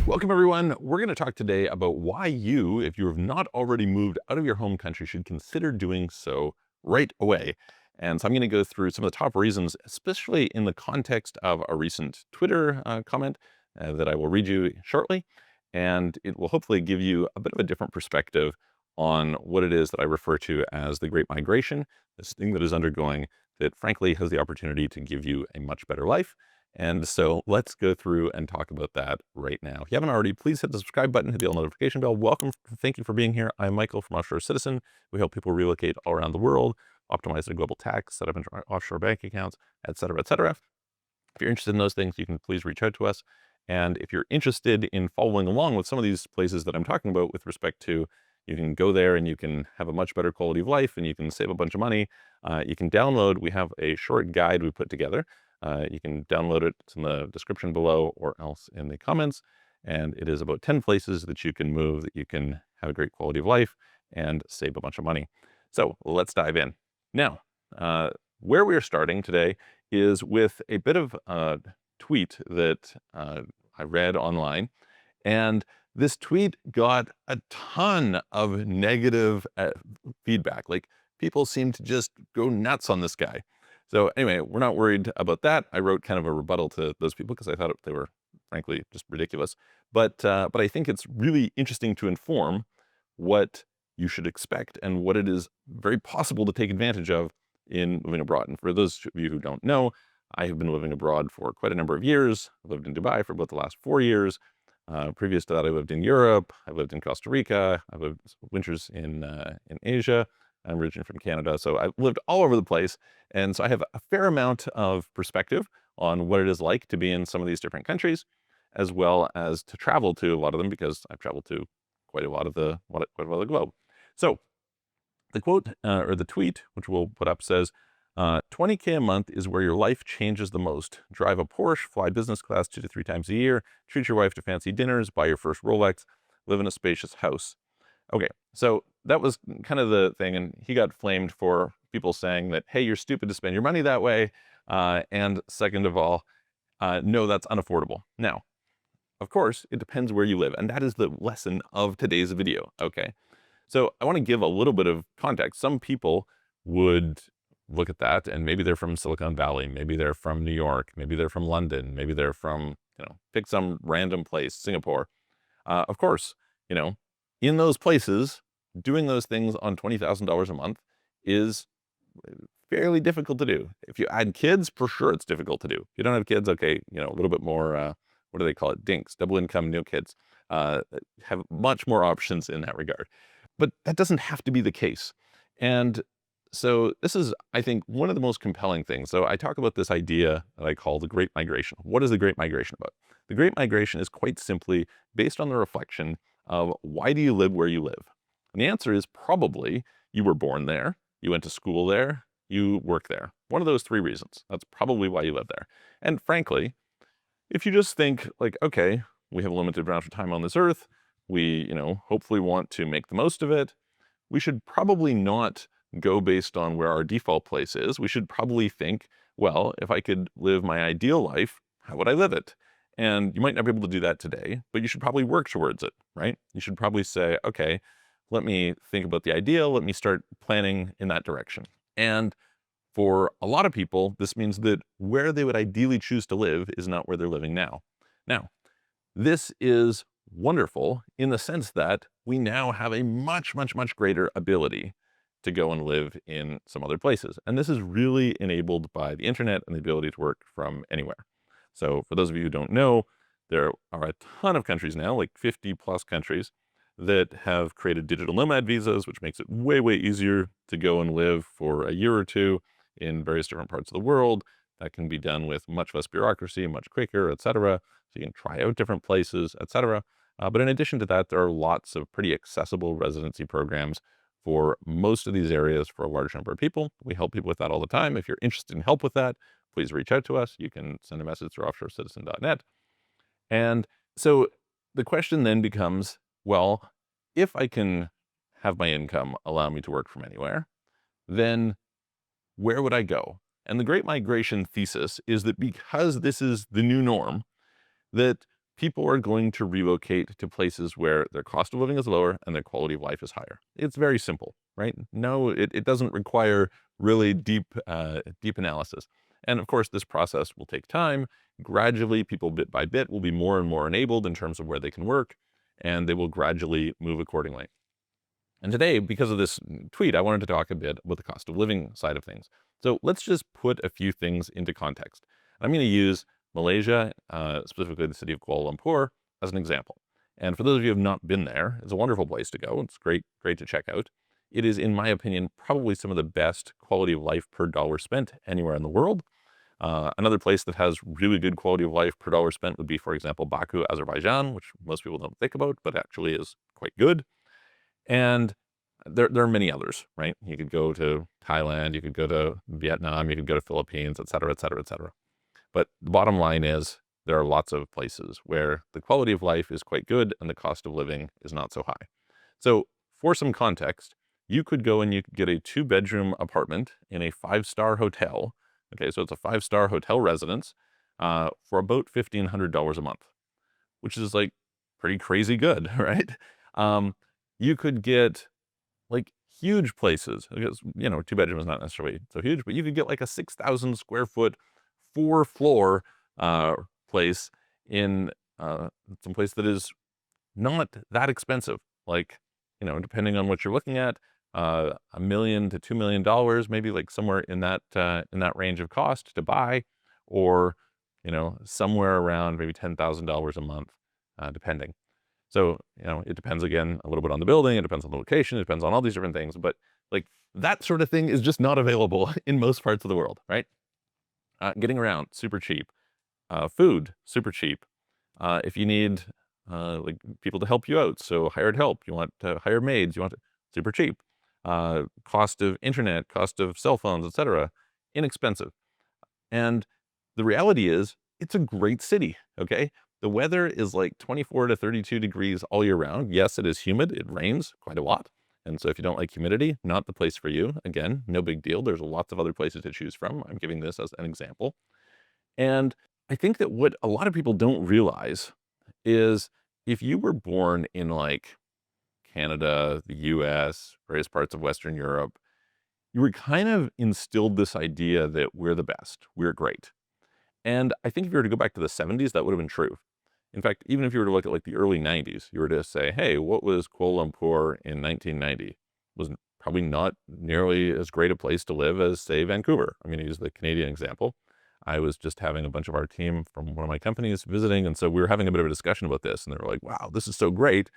Welcome everyone. We're going to talk today about why you, if you have not already moved out of your home country, should consider doing so right away. And so I'm going to go through some of the top reasons, especially in the context of a recent Twitter comment that I will read you shortly. And it will hopefully give you a bit of a different perspective on what it is that I refer to as the Great Migration, this thing that is undergoing that frankly has the opportunity to give you a much better life. And so let's go through and talk about that right now. If you haven't already, please hit the subscribe button, hit the notification bell. Welcome. Thank you for being here. I'm Michael from Offshore Citizen. We help people relocate all around the world, optimize their global tax, set up offshore bank accounts, et cetera, et cetera. If you're interested in those things, you can please reach out to us. And if you're interested in following along with some of these places that I'm talking about with respect to, you can go there and you can have a much better quality of life and you can save a bunch of money. You can download, we have a short guide we put together. You can download it. It's in the description below or else in the comments. And it is about 10 places that you can move, that you can have a great quality of life and save a bunch of money. So let's dive in. Now, where we are starting today is with a bit of a tweet that I read online. And this tweet got a ton of negative feedback. Like people seem to just go nuts on this guy. So anyway, we're not worried about that. I wrote kind of a rebuttal to those people because I thought they were frankly just ridiculous. But I think it's really interesting to inform what you should expect and what it is very possible to take advantage of in living abroad. And for those of you who don't know, I have been living abroad for quite a number of years. I lived in Dubai for about the last 4 years. Previous to that, I lived in Europe. I lived in Costa Rica. I lived winters in Asia. I'm originally from Canada, so I've lived all over the place. And so I have a fair amount of perspective on what it is like to be in some of these different countries, as well as to travel to a lot of them because I've traveled to quite a lot of the globe. So the quote or the tweet, which we'll put up, says, 20K a month is where your life changes the most. Drive a Porsche, fly business class 2 to 3 times a year, treat your wife to fancy dinners, buy your first Rolex, live in a spacious house. Okay, so that was kind of the thing, and he got flamed for people saying that, hey, you're stupid to spend your money that way, and second of all, no, that's unaffordable. Now, of course, it depends where you live, and that is the lesson of today's video, okay? So I want to give a little bit of context. Some people would look at that, and maybe they're from Silicon Valley, maybe they're from New York, maybe they're from London, maybe they're from, pick some random place, Singapore. Of course, in those places, doing those things on $20,000 a month is fairly difficult to do. If you add kids, for sure it's difficult to do. If you don't have kids, okay, a little bit more, what do they call it? Dinks, double income, no kids, have much more options in that regard. But that doesn't have to be the case. And so this is, I think, one of the most compelling things. So I talk about this idea that I call the Great Migration. What is the Great Migration about? The Great Migration is quite simply based on the reflection of why do you live where you live? And the answer is probably you were born there, you went to school there, you work there. One of those 3 reasons. That's probably why you live there. And frankly, if you just think like, okay, we have a limited amount of time on this earth, we, hopefully want to make the most of it, we should probably not go based on where our default place is. We should probably think, well, if I could live my ideal life, how would I live it? And you might not be able to do that today, but you should probably work towards it, right? You should probably say, okay, let me think about the ideal. Let me start planning in that direction. And for a lot of people, this means that where they would ideally choose to live is not where they're living now. Now, this is wonderful in the sense that we now have a much, much, much greater ability to go and live in some other places. And this is really enabled by the internet and the ability to work from anywhere. So for those of you who don't know, there are a ton of countries now, like 50 plus countries, that have created digital nomad visas, which makes it way, way easier to go and live for a year or two in various different parts of the world. That can be done with much less bureaucracy, much quicker, et cetera. So you can try out different places, et cetera. But in addition to that, there are lots of pretty accessible residency programs for most of these areas for a large number of people. We help people with that all the time. If you're interested in help with that, please reach out to us. You can send a message through offshorecitizen.net. And so the question then becomes, well, if I can have my income allow me to work from anywhere, then where would I go? And the Great Migration thesis is that because this is the new norm, that people are going to relocate to places where their cost of living is lower and their quality of life is higher. It's very simple, right? No, it doesn't require really deep analysis. And of course, this process will take time. Gradually, people bit by bit will be more and more enabled in terms of where they can work, and they will gradually move accordingly. And today, because of this tweet, I wanted to talk a bit about the cost of living side of things. So let's just put a few things into context. I'm going to use Malaysia, specifically the city of Kuala Lumpur, as an example. And for those of you who have not been there, it's a wonderful place to go. It's great to check out. It is, in my opinion, probably some of the best quality of life per dollar spent anywhere in the world. Another place that has really good quality of life per dollar spent would be, for example, Baku, Azerbaijan, which most people don't think about, but actually is quite good. And there are many others, right? You could go to Thailand, you could go to Vietnam, you could go to Philippines, et cetera, et cetera, et cetera. But the bottom line is there are lots of places where the quality of life is quite good and the cost of living is not so high. So for some context, you could go and you could get a 2-bedroom apartment in a 5-star hotel. Okay, so it's a 5-star hotel residence for about $1,500 a month, which is like pretty crazy good, right? You could get like huge places because, 2 bedroom is not necessarily so huge, but you could get like a 6,000 square foot, 4-floor place in some place that is not that expensive. Like, depending on what you're looking at, $1 million to $2 million, maybe like somewhere in that range of cost to buy, or somewhere around maybe $10,000 a month, depending. So, it depends again a little bit on the building, it depends on the location, it depends on all these different things, but like that sort of thing is just not available in most parts of the world, right? Getting around, super cheap. Food, super cheap. If you need like people to help you out, so hired help, you want to hire maids, super cheap. Cost of internet, cost of cell phones, etc., inexpensive. And the reality is, it's a great city, okay? The weather is like 24 to 32 degrees all year round. Yes, it is humid. It rains quite a lot. And so if you don't like humidity, not the place for you. Again, no big deal. There's lots of other places to choose from. I'm giving this as an example. And I think that what a lot of people don't realize is if you were born in like Canada, the US, various parts of Western Europe, you were kind of instilled this idea that we're the best, we're great. And I think if you were to go back to the 70s, that would have been true. In fact, even if you were to look at like the early 90s, you were to say, hey, what was Kuala Lumpur in 1990? Was probably not nearly as great a place to live as, say, Vancouver. I'm going to use the Canadian example. I was just having a bunch of our team from one of my companies visiting, and so we were having a bit of a discussion about this, and they were like, wow, this is so great.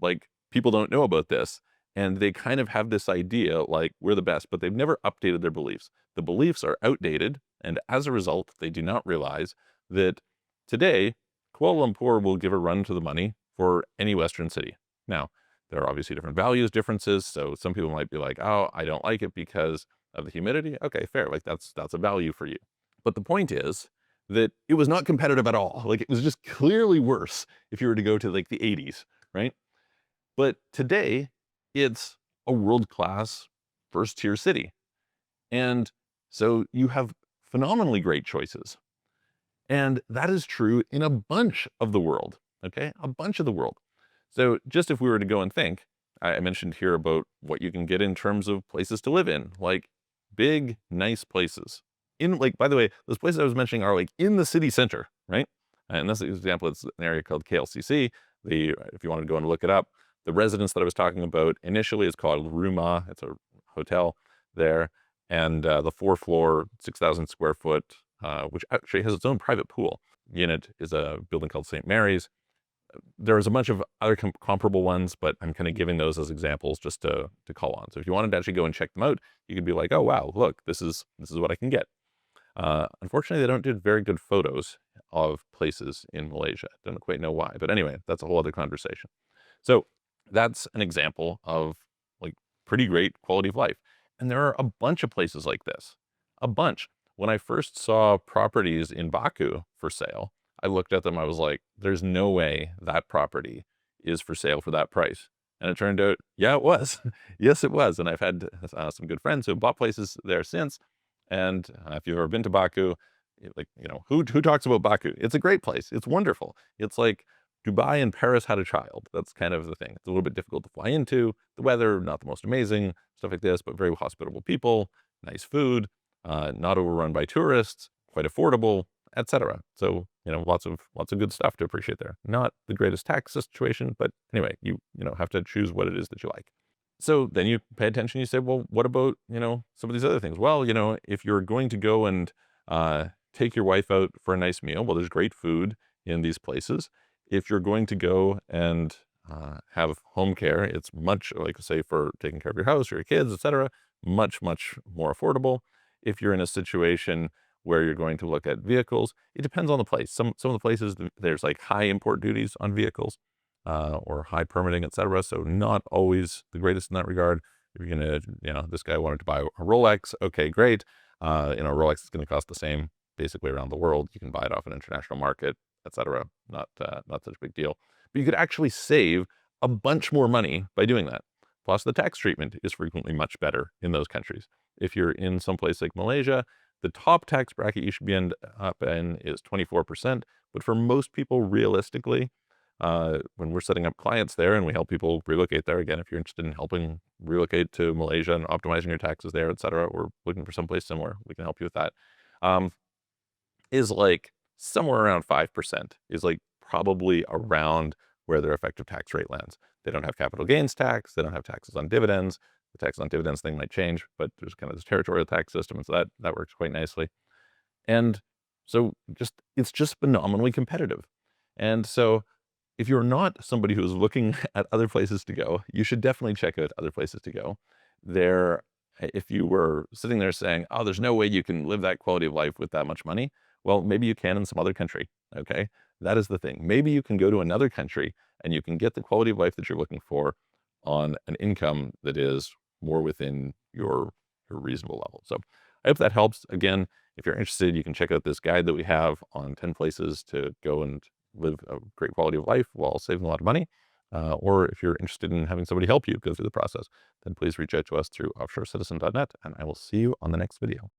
Like, people don't know about this. And they kind of have this idea, like, we're the best, but they've never updated their beliefs. The beliefs are outdated, and as a result, they do not realize that today, Kuala Lumpur will give a run to the money for any Western city. Now, there are obviously different values differences, so some people might be like, oh, I don't like it because of the humidity. Okay, fair, like that's a value for you. But the point is that it was not competitive at all. Like, it was just clearly worse if you were to go to like the 80s, right? But today, it's a world-class first-tier city. And so you have phenomenally great choices. And that is true in a bunch of the world, okay? A bunch of the world. So just if we were to go and think, I mentioned here about what you can get in terms of places to live in, like big, nice places. In like, by the way, those places I was mentioning are like in the city center, right? And this example, it's an area called KLCC. If you want to go and look it up, the residence that I was talking about initially is called Rumah. It's a hotel there. And the 4-floor, 6,000 square foot, which actually has its own private pool unit, is a building called St. Mary's. There's a bunch of other comparable ones, but I'm kind of giving those as examples just to call on. So if you wanted to actually go and check them out, you could be like, oh, wow, look, this is what I can get. Unfortunately, they don't do very good photos of places in Malaysia. Don't quite know why, but anyway, that's a whole other conversation. So that's an example of like pretty great quality of life. And there are a bunch of places like this, a bunch. When I first saw properties in Baku for sale, I looked at them, I was like, there's no way that property is for sale for that price. And it turned out, yeah, it was. Yes, it was. And I've had some good friends who have bought places there since. And if you've ever been to Baku, Like, who talks about Baku? It's a great place. It's wonderful. It's like Dubai and Paris had a child. That's kind of the thing. It's a little bit difficult to fly into. The weather, not the most amazing, stuff like this, but very hospitable people, nice food, not overrun by tourists, quite affordable, etc. So, lots of good stuff to appreciate there. Not the greatest tax situation, but anyway, you have to choose what it is that you like. So then you pay attention, you say, well, what about, some of these other things? Well, if you're going to go and take your wife out for a nice meal, well, there's great food in these places. If you're going to go and have home care, it's much, like say for taking care of your house or your kids, etc., much, much more affordable. If you're in a situation where you're going to look at vehicles, it depends on the place. Some of the places, there's like high import duties on vehicles or high permitting, etc. So not always the greatest in that regard. If you're gonna, this guy wanted to buy a Rolex, okay, great. Rolex is going to cost the same basically around the world. You can buy it off an international market, etc. Not such a big deal. But you could actually save a bunch more money by doing that. Plus, the tax treatment is frequently much better in those countries. If you're in some place like Malaysia, the top tax bracket you should be up in is 24%. But for most people, realistically, when we're setting up clients there and we help people relocate there, again, if you're interested in helping relocate to Malaysia and optimizing your taxes there, et cetera, or looking for someplace similar, we can help you with that. Is like somewhere around 5% is like probably around where their effective tax rate lands. They don't have capital gains tax. They don't have taxes on dividends. The tax on dividends thing might change, but there's kind of this territorial tax system. And so that works quite nicely. And so it's just phenomenally competitive. And so if you're not somebody who is looking at other places to go, you should definitely check out other places to go. There, if you were sitting there saying, oh, there's no way you can live that quality of life with that much money, well, maybe you can in some other country, okay? That is the thing. Maybe you can go to another country and you can get the quality of life that you're looking for on an income that is more within your reasonable level. So I hope that helps. Again, if you're interested, you can check out this guide that we have on 10 places to go and live a great quality of life while saving a lot of money. Or if you're interested in having somebody help you go through the process, then please reach out to us through offshorecitizen.net, and I will see you on the next video.